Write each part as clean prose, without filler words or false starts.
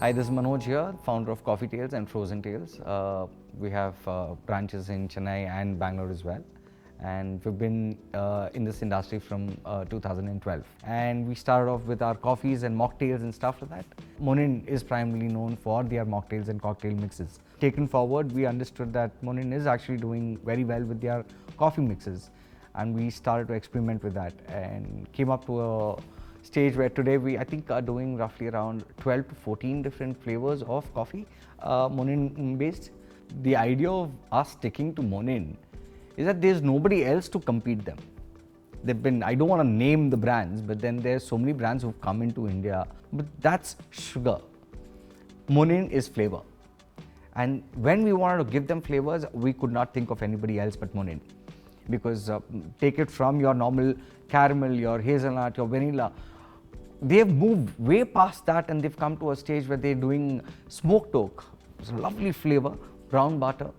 Hi, this is Manoj here, founder of Coffee Tales and Frozen Tales. We have branches in Chennai and Bangalore as well. And we've been in this industry from 2012. And we started off with our coffees and mocktails and stuff like that. MONIN is primarily known for their mocktails and cocktail mixes. Taken forward, we understood that MONIN is actually doing very well with their coffee mixes. And we started to experiment with that and came up to a stage where today we, I think, are doing roughly around 12 to 14 different flavors of coffee, MONIN based. The idea of us sticking to MONIN is that there's nobody else to compete them. They've been, I don't want to name the brands, but then there's so many brands who've come into India, but that's sugar. MONIN is flavor. And when we wanted to give them flavors, we could not think of anybody else but MONIN. Because take it from your normal caramel, your hazelnut, your vanilla, they've moved way past that and they've come to a stage where they're doing smoked oak. It's a lovely flavor, brown butter,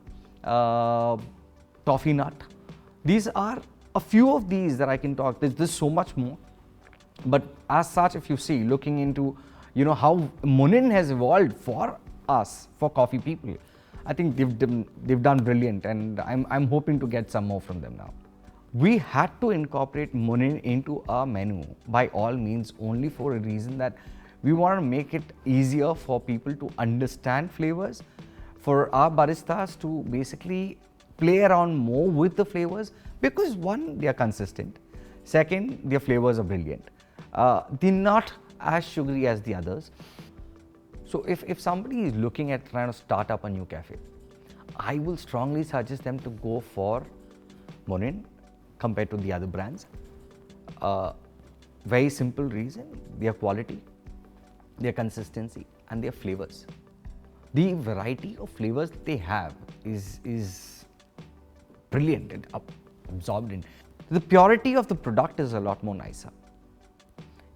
toffee nut. These are a few of these that I can talk. There's so much more. But as such, if you see, looking into how MONIN has evolved for us, for coffee people, I think they've done brilliant, and I'm hoping to get some more from them now. We had to incorporate MONIN into our menu by all means only for a reason that we want to make it easier for people to understand flavors, for our baristas to basically play around more with the flavors, because one, they are consistent. Second, their flavors are brilliant. They're not as sugary as the others. So if somebody is looking at trying to start up a new cafe, I will strongly suggest them to go for MONIN compared to the other brands. Very simple reason: their quality, their consistency, and their flavors. The variety of flavors they have is brilliant and absorbed in. The purity of the product is a lot more nicer.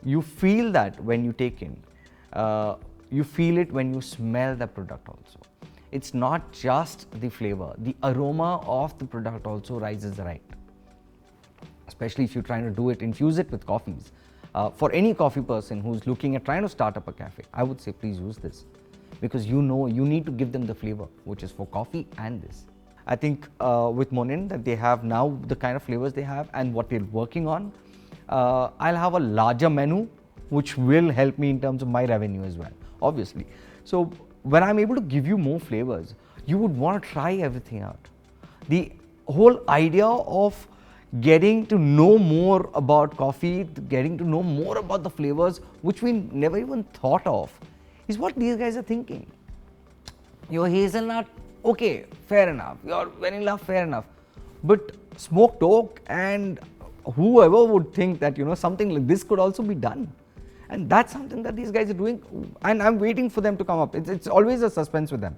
You feel that when you take in. You feel it when you smell the product also. It's not just the flavor, the aroma of the product also rises right. Especially if you're trying to do it, infuse it with coffees. For any coffee person who's looking at trying to start up a cafe, I would say please use this. Because you need to give them the flavor, which is for coffee and this. I think with MONIN that they have now the kind of flavors they have and what they're working on, I'll have a larger menu, which will help me in terms of my revenue as well, obviously. So when I'm able to give you more flavors, you would want to try everything out. The whole idea of getting to know more about coffee, getting to know more about the flavors, which we never even thought of, is what these guys are thinking. Your hazelnut, okay, fair enough. Your vanilla, fair enough. But smoked oak, and whoever would think that something like this could also be done. And that's something that these guys are doing, and I'm waiting for them to come up. It's always a suspense with them.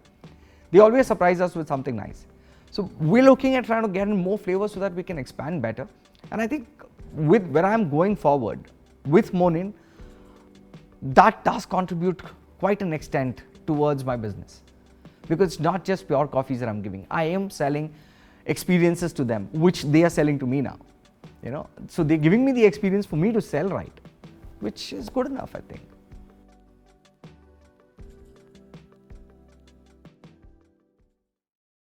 They always surprise us with something nice. So we're looking at trying to get in more flavors so that we can expand better. And I think with where I'm going forward with MONIN, that does contribute quite an extent towards my business. Because it's not just pure coffees that I'm giving. I am selling experiences to them, which they are selling to me now. So they're giving me the experience for me to sell right, which is good enough, I think.